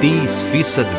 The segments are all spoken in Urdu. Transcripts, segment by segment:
30%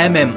MM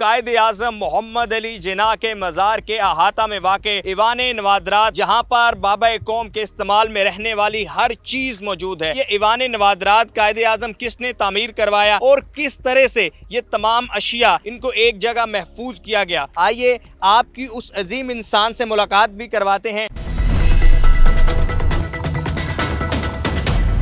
قائد اعظم محمد علی جناح کے مزار کے احاطہ میں واقع ایوان نوادرات، جہاں پر بابا قوم کے استعمال میں رہنے والی ہر چیز موجود ہے۔ یہ ایوان نوادرات قائد اعظم کس نے تعمیر کروایا اور کس طرح سے یہ تمام اشیاء ان کو ایک جگہ محفوظ کیا گیا، آئیے آپ کی اس عظیم انسان سے ملاقات بھی کرواتے ہیں۔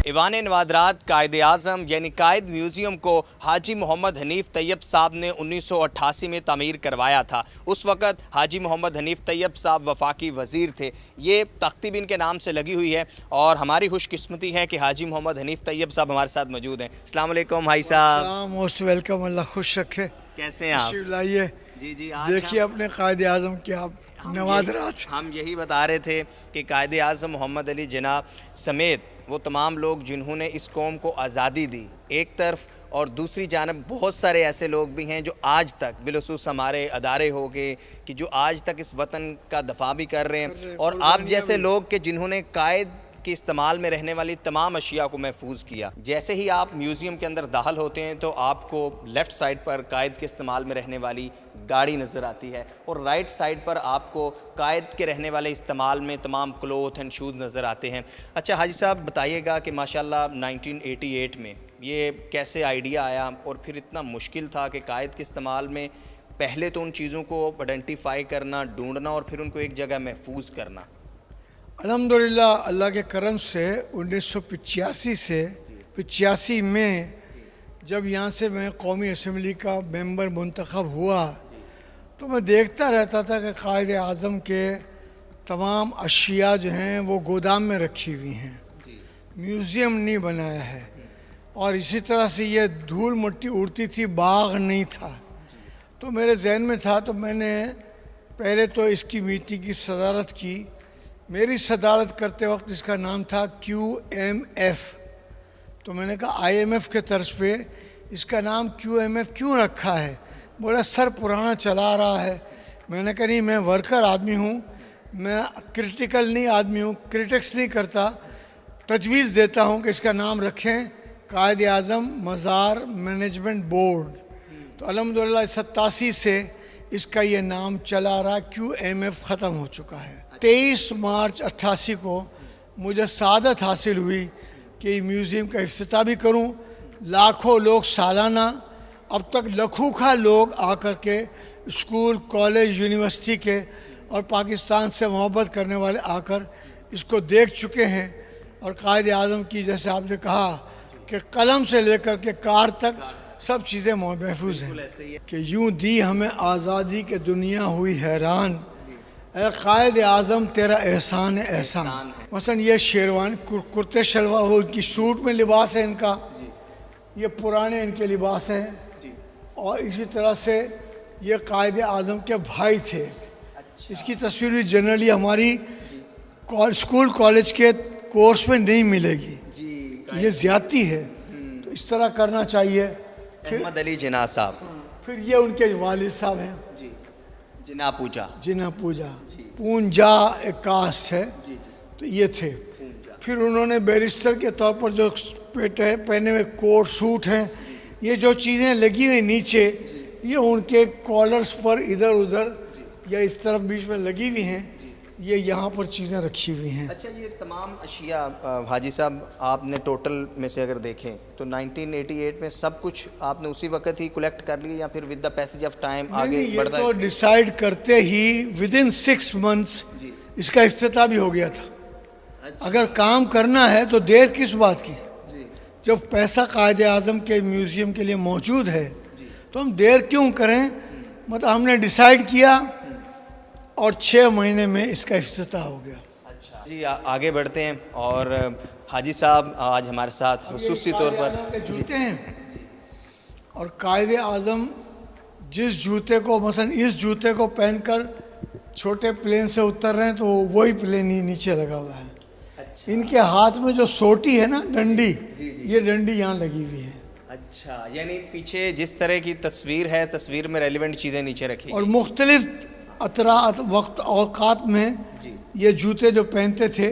ایوان نوادرات قائد اعظم یعنی قائد میوزیم کو حاجی محمد حنیف طیب صاحب نے 1988 میں تعمیر کروایا تھا۔ اس وقت حاجی محمد حنیف طیب صاحب وفاقی وزیر تھے۔ یہ تختی بھی ان کے نام سے لگی ہوئی ہے اور ہماری خوش قسمتی ہے کہ حاجی محمد حنیف طیب صاحب ہمارے ساتھ موجود ہیں۔ السلام علیکم بھائی صاحب۔ السلام، موسٹ ویلکم، اللہ خوش رکھے۔ کیسے ہیں آپ؟ لائیے جی دیکھیے اپنے قائد اعظم کے آپ نوادرات۔ ہم یہی بتا رہے تھے کہ قائد اعظم محمد علی جناح سمیت وہ تمام لوگ جنہوں نے اس قوم کو آزادی دی ایک طرف، اور دوسری جانب بہت سارے ایسے لوگ بھی ہیں جو آج تک بالخصوص ہمارے ادارے ہو گئے کہ جو آج تک اس وطن کا دفاع بھی کر رہے ہیں، اور آپ جیسے لوگ کہ جنہوں نے قائد کے استعمال میں رہنے والی تمام اشیاء کو محفوظ کیا۔ جیسے ہی آپ میوزیم کے اندر داخل ہوتے ہیں تو آپ کو لیفٹ سائڈ پر قائد کے استعمال میں رہنے والی گاڑی نظر آتی ہے اور رائٹ سائڈ پر آپ کو قائد کے رہنے والے استعمال میں تمام کلوتھ اینڈ شوز نظر آتے ہیں۔ اچھا حاجی صاحب بتائیے گا کہ ماشاءاللہ 1988 میں یہ کیسے آئیڈیا آیا اور پھر اتنا مشکل تھا کہ قائد کے استعمال میں پہلے تو ان چیزوں کو آئیڈینٹیفائی کرنا، ڈھونڈنا اور پھر ان کو ایک جگہ محفوظ کرنا؟ الحمدللہ اللہ کے کرم سے 1985 سے 85 میں جب یہاں سے میں قومی اسمبلی کا ممبر منتخب ہوا تو میں دیکھتا رہتا تھا کہ قائد اعظم کے تمام اشیاء جو ہیں وہ گودام میں رکھی ہوئی ہیں، میوزیم نہیں بنایا ہے، اور اسی طرح سے یہ دھول مٹی اڑتی تھی، باغ نہیں تھا۔ تو میرے ذہن میں تھا تو میں نے پہلے تو اس کی میٹنگ کی صدارت کی۔ میری صدارت کرتے وقت اس کا نام تھا QMF، تو میں نے کہا IMF کے طرز پہ اس کا نام QMF کیوں رکھا ہے؟ بولا سر پرانا چلا رہا ہے۔ میں نے کہا نہیں، میں ورکر آدمی ہوں، میں کرٹیکل نہیں آدمی ہوں، کرٹکس نہیں کرتا، تجویز دیتا ہوں کہ اس کا نام رکھیں قائد اعظم مزار مینجمنٹ بورڈ۔ تو الحمدللہ 87 سے اس کا یہ نام چلا رہا، QMF ختم ہو چکا ہے۔ 23 مارچ 88 کو مجھے سعادت حاصل ہوئی کہ یہ میوزیم کا افتتاح بھی کروں۔ لاکھوں لوگ سالانہ، اب تک لکھوکھا لوگ آ کر کے اسکول، کالج، یونیورسٹی کے اور پاکستان سے محبت کرنے والے آ کر اس کو دیکھ چکے ہیں، اور قائد اعظم کی جیسے آپ نے کہا کہ قلم سے لے کر کے کار تک سب چیزیں محفوظ ہیں۔ کہ یوں دی ہمیں آزادی کہ دنیا ہوئی حیران، اے قائد اعظم تیرا احسان احسان۔ مثلا یہ شیروان کرتے شلوار، وہ ان کی سوٹ میں لباس ہے ان کا، یہ پرانے ان کے لباس ہیں، اور اسی طرح سے یہ قائد اعظم کے بھائی تھے۔ اس کی تصویر بھی جنرلی ہماری اسکول کالج کے کورس میں نہیں ملے گی، یہ زیادتی ہے، تو اس طرح کرنا چاہیے۔ محمد علی جناح صاحب، پھر یہ ان کے والد صاحب ہیں جناح پوجا، پونجا ایک کاسٹ ہے، تو یہ تھے۔ پھر انہوں نے بیرسٹر کے طور پر جو پہنے ہوئے کوٹ سوٹ ہیں، یہ جو چیزیں لگی ہوئی نیچے، یہ ان کے کالرز پر ادھر ادھر یا اس طرف بیچ میں لگی ہوئی ہیں، یہ یہاں پر چیزیں رکھی ہوئی ہیں۔ اچھا یہ تمام اشیاء حاجی صاحب آپ نے ٹوٹل میں سے اگر دیکھیں تو 1988 میں سب کچھ آپ نے اسی وقت ہی کلیکٹ کر لی یا پھر with the passage of time آگے بڑھتا ہے؟ یہ تو ڈیسائیڈ کرتے ہی ودن 6 months اس کا افتتاح بھی ہو گیا تھا۔ اگر کام کرنا ہے تو دیر کس بات کی؟ جب پیسہ قائد اعظم کے میوزیم کے لیے موجود ہے تو ہم دیر کیوں کریں؟ مطلب ہم نے ڈیسائیڈ کیا اور 6 مہینے میں اس کا افتتاح ہو گیا۔ جی آگے بڑھتے ہیں، اور حاجی صاحب آج ہمارے ساتھ خصوصی طور پر جوتے ہیں، اور قائد اعظم جس جوتے کو مثلا اس جوتے کو پہن کر چھوٹے پلین سے اتر رہے ہیں تو وہی پلین ہی نیچے لگا ہوا ہے۔ ان کے ہاتھ میں جو سوٹی ہے نا، ڈنڈی، یہ ڈنڈی یہاں لگی ہوئی ہے۔ اچھا، یعنی پیچھے جس طرح کی تصویر ہے، تصویر میں ریلیونٹ چیزیں نیچے رکھی، اور مختلف وقت اوقات میں یہ جوتے جو پہنتے تھے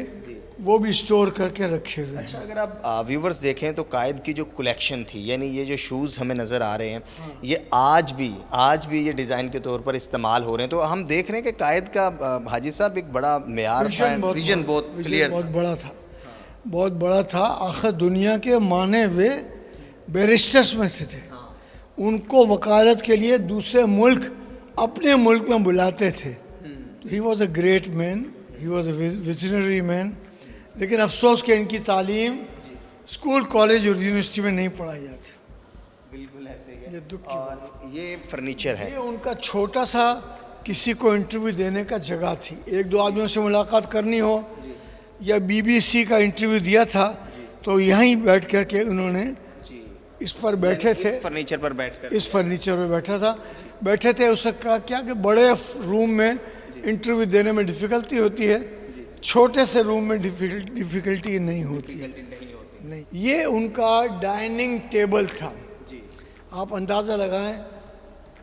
وہ بھی اسٹور کر کے رکھے ہوئے ہیں. اچھا اگر آپ ویورز دیکھیں تو قائد کی جو کلیکشن تھی، یعنی یہ جو شوز ہمیں نظر آ رہے ہیں یہ آج بھی یہ ڈیزائن کے طور پر استعمال ہو رہے ہیں. تو ہم دیکھ رہے ہیں کہ قائد کا حاجی صاحب ایک بڑا معیار تھا، ویژن بہت کلیئر، بہت بڑا تھا. آخر دنیا کے مانے ہوئے بیرسٹرز میں سے تھے. ان کو وکالت کے لیے دوسرے ملک اپنے ملک میں بلاتے تھے. He was a great man, he was a visionary man. لیکن افسوس کہ ان کی تعلیم اسکول، کالج اور یونیورسٹی میں نہیں پڑھائی جاتی. بالکل ایسے ہی ہے. یہ دکھ کی بات ہے. یہ فرنیچر ہے. یہ ان کا چھوٹا سا کسی کو انٹرویو دینے کا جگہ تھی. ایک دو آدمیوں سے ملاقات کرنی ہو یا بی بی سی کا انٹرویو دیا تھا تو یہیں بیٹھ کر کے انہوں نے اس پر بیٹھے تھے. اس فرنیچر پر بیٹھ کر، اس فرنیچر پہ بیٹھے تھے. اس کا کیا کہ بڑے روم میں انٹرویو دینے میں ڈیفیکلٹی ہوتی ہے، چھوٹے سے روم میں ڈیفیکلٹی نہیں ہوتی ہے. نہیں، یہ ان کا ڈائننگ ٹیبل تھا. آپ اندازہ لگائیں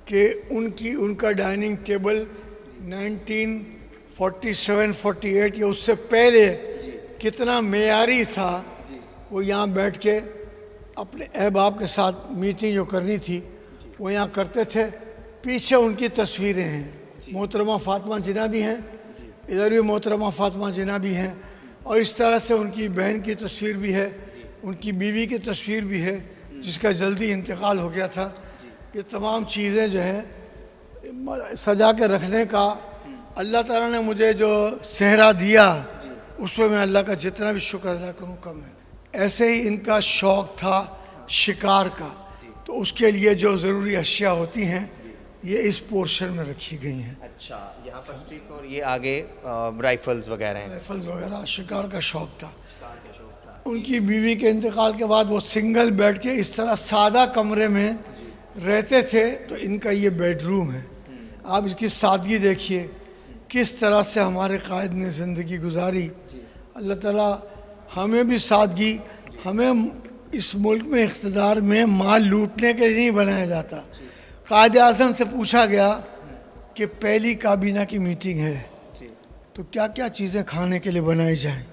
کہ ان کا ڈائننگ ٹیبل 1947-48 یا اس سے پہلے کتنا معیاری تھا. وہ یہاں بیٹھ کے اپنے احباب کے ساتھ میٹنگ جو کرنی تھی وہ یہاں کرتے تھے. پیچھے ان کی تصویریں ہیں. محترمہ فاطمہ جناح بھی ہیں، ادھر بھی محترمہ فاطمہ جناح بھی ہیں، اور اس طرح سے ان کی بہن کی تصویر بھی ہے، ان کی بیوی کی تصویر بھی ہے جس کا جلدی انتقال ہو گیا تھا. یہ تمام چیزیں جو ہے سجا کے رکھنے کا اللہ تعالیٰ نے مجھے جو صحرا دیا اس پہ میں اللہ کا جتنا بھی شکر ادا کروں کم ہے. ایسے ہی ان کا شوق تھا شکار کا، تو اس کے لیے جو ضروری اشیاء ہوتی ہیں یہ اس پورشن میں رکھی گئی ہیں. اچھا، یہاں پر اسٹیک اور یہ آگے رائفلز وغیرہ ہیں. رائفلز وغیرہ، شکار کا شوق تھا. ان کی بیوی کے انتقال کے بعد وہ سنگل بیڈ کے اس طرح سادہ کمرے میں رہتے تھے. تو ان کا یہ بیڈ روم ہے. آپ اس کی سادگی دیکھیے کس طرح سے ہمارے قائد نے زندگی گزاری. اللہ تعالیٰ ہمیں بھی سادگی، ہمیں اس ملک میں اقتدار میں مال لوٹنے کے لیے نہیں بنایا جاتا. قائد اعظم سے پوچھا گیا کہ پہلی کابینہ کی میٹنگ ہے تو کیا کیا چیزیں کھانے کے لیے بنائی جائیں.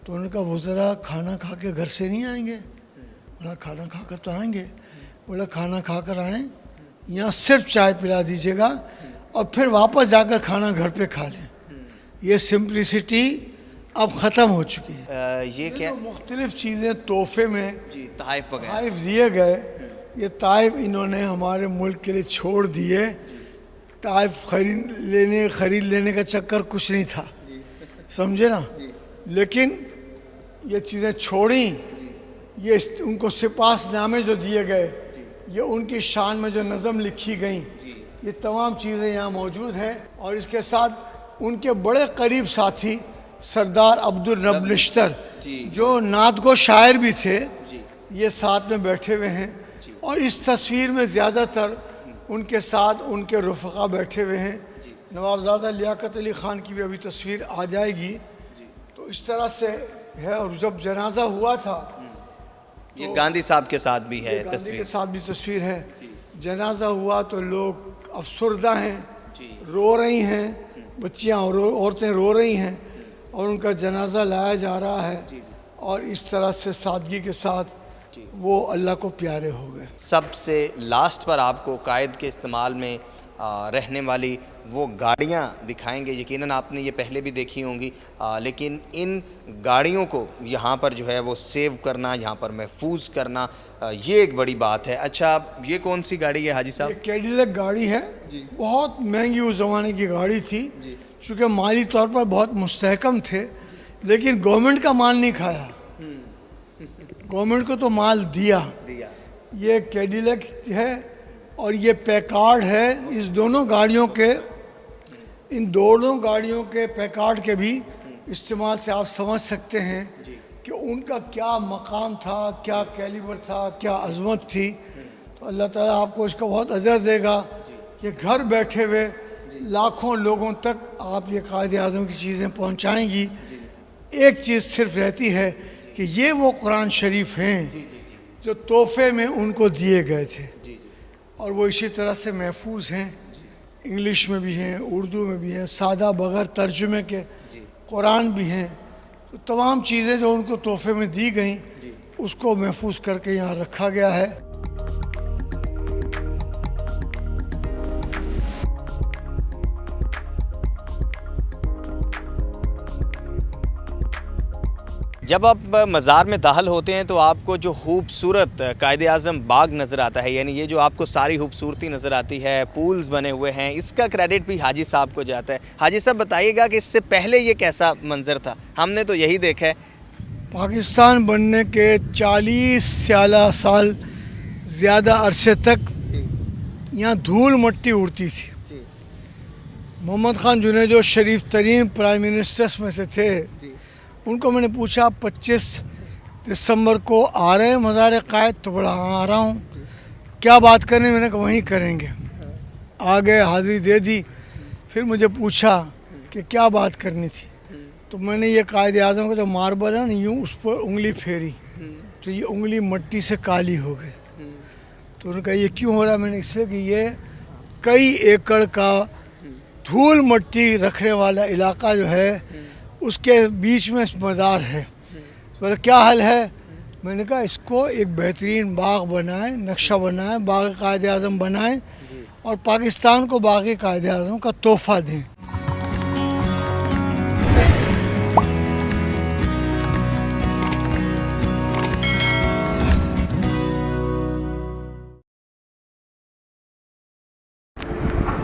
تو انہوں نے کہا وزراء کھانا کھا کے گھر سے نہیں آئیں گے. بولا کھانا کھا کر تو آئیں گے. بولا کھانا کھا کر آئیں، یہاں صرف چائے پلا دیجیے گا اور پھر واپس جا کر کھانا گھر پہ کھا لیں. یہ سمپلسٹی اب ختم ہو چکی ہے. یہ کیا مختلف چیزیں تحفے میں تحائف وغیرہ تحائف دیے گئے. یہ تحائف انہوں نے ہمارے ملک کے لیے چھوڑ دیے. تحائف خرید لینے کا چکر کچھ نہیں تھا، سمجھے نا. لیکن یہ چیزیں چھوڑیں. یہ ان کو سپاس نامے جو دیے گئے، یہ ان کی شان میں جو نظم لکھی گئیں، یہ تمام چیزیں یہاں موجود ہیں. اور اس کے ساتھ ان کے بڑے قریب ساتھی سردار عبدالرب نشتر جو نعت گو شاعر بھی تھے، یہ ساتھ میں بیٹھے ہوئے ہیں. اور اس تصویر میں زیادہ تر ان کے ساتھ ان کے رفقا بیٹھے ہوئے ہیں. نوابزادہ لیاقت علی خان کی بھی ابھی تصویر آ جائے گی. تو اس طرح سے ہے. اور جب جنازہ ہوا تھا، یہ گاندھی صاحب کے ساتھ بھی ہے گاندھی تصویر. کے ساتھ بھی تصویر ہے. جنازہ ہوا تو لوگ افسردہ ہیں، رو رہی ہیں، بچیاں اور عورتیں رو رہی ہیں اور ان کا جنازہ لایا جا رہا ہے. اور اس طرح سے سادگی کے ساتھ وہ اللہ کو پیارے ہو گئے. سب سے لاسٹ پر آپ کو قائد کے استعمال میں رہنے والی وہ گاڑیاں دکھائیں گے. یقیناً آپ نے یہ پہلے بھی دیکھی ہوں گی، لیکن ان گاڑیوں کو یہاں پر جو ہے وہ سیو کرنا، یہاں پر محفوظ کرنا، یہ ایک بڑی بات ہے. اچھا، یہ کون سی گاڑی ہے حاجی صاحب؟ یہ کیڈیلک گاڑی ہے. بہت مہنگی اس زمانے کی گاڑی تھی، چونکہ مالی طور پر بہت مستحکم تھے، لیکن گورنمنٹ کا مال نہیں کھایا. گورنمنٹ کو تو مال دیا. یہ کیڈیلک ہے اور یہ پیکارڈ ہے. اس دونوں گاڑیوں کے، ان دونوں گاڑیوں کے پیکارڈ کے بھی استعمال سے آپ سمجھ سکتے ہیں کہ ان کا کیا مقام تھا، کیا کیلیبر تھا، کیا عظمت تھی. تو اللہ تعالیٰ آپ کو اس کا بہت اجر دے گا کہ گھر بیٹھے ہوئے لاکھوں لوگوں تک آپ یہ قائد اعظم کی چیزیں پہنچائیں گی. ایک چیز صرف رہتی ہے کہ یہ وہ قرآن شریف ہیں جو تحفے میں ان کو دیے گئے تھے، اور وہ اسی طرح سے محفوظ ہیں. انگلش میں بھی ہیں، اردو میں بھی ہیں، سادہ بغیر ترجمے کے قرآن بھی ہیں. تو تمام چیزیں جو ان کو تحفے میں دی گئیں اس کو محفوظ کر کے یہاں رکھا گیا ہے. جب آپ مزار میں داخل ہوتے ہیں تو آپ کو جو خوبصورت قائد اعظم باغ نظر آتا ہے، یعنی یہ جو آپ کو ساری خوبصورتی نظر آتی ہے، پولز بنے ہوئے ہیں، اس کا کریڈٹ بھی حاجی صاحب کو جاتا ہے. حاجی صاحب بتائیے گا کہ اس سے پہلے یہ کیسا منظر تھا؟ ہم نے تو یہی دیکھا ہے. پاکستان بننے کے 40 سال زیادہ عرصے تک یہاں دھول مٹی اڑتی تھی. محمد خان جنید جو شریف ترین پرائم منسٹرز میں سے تھے، ان کو میں نے پوچھا 25 دسمبر کو آ رہے ہیں مزار قائد؟ تو بڑا ہاں آ رہا ہوں. کیا بات کرنی؟ میں نے کہا وہیں کریں گے. آ گئے، حاضری دے دی. پھر مجھے پوچھا کہ کیا بات کرنی تھی، تو میں نے یہ قائد اعظم کا جو ماربل ہے نا، یوں اس پر انگلی پھیری تو یہ انگلی مٹی سے کالی ہو گئی. تو انہوں نے کہا یہ کیوں ہو رہا ہے؟ میں نے اس لیے کہ یہ کئی ایکڑ کا دھول مٹی رکھنے والا علاقہ جو ہے اس کے بیچ میں مزار ہے. بولے کیا حل ہے؟ میں نے کہا اس کو ایک بہترین باغ بنائیں، نقشہ بنائیں، باغ قائد اعظم بنائیں اور پاکستان کو باغ قائد اعظم کا تحفہ دیں.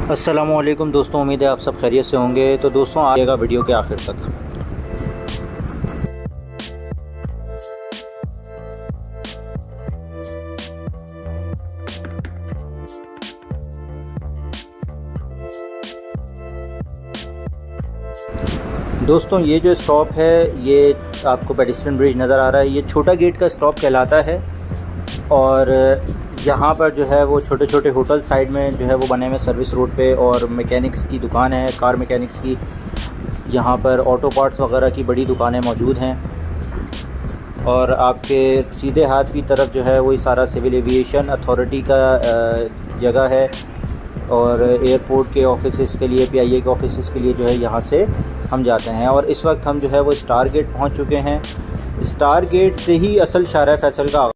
السلام علیکم دوستوں، امید ہے آپ سب خیریت سے ہوں گے. تو دوستوں آئیے گا ویڈیو کے آخر تک. دوستوں یہ جو اسٹاپ ہے، یہ آپ کو پیڈسٹرین برج نظر آ رہا ہے، یہ چھوٹا گیٹ کا اسٹاپ کہلاتا ہے. اور یہاں پر جو ہے وہ چھوٹے چھوٹے ہوٹل سائڈ میں جو ہے وہ بنے ہوئے سروس روڈ پہ، اور میکینکس کی دکان ہے، کار میکینکس کی. یہاں پر آٹو پارٹس وغیرہ کی بڑی دکانیں موجود ہیں. اور آپ کے سیدھے ہاتھ کی طرف جو ہے وہی سارا سول ایویشن اتھارٹی کا جگہ ہے، اور ایئرپورٹ کے آفیسز کے لیے، PIA کے آفیسز کے لیے جو ہے یہاں سے ہم جاتے ہیں. اور اس وقت ہم جو ہے وہ اسٹار گیٹ پہنچ چکے ہیں. اسٹار گیٹ سے ہی اصل شارع فیصل کا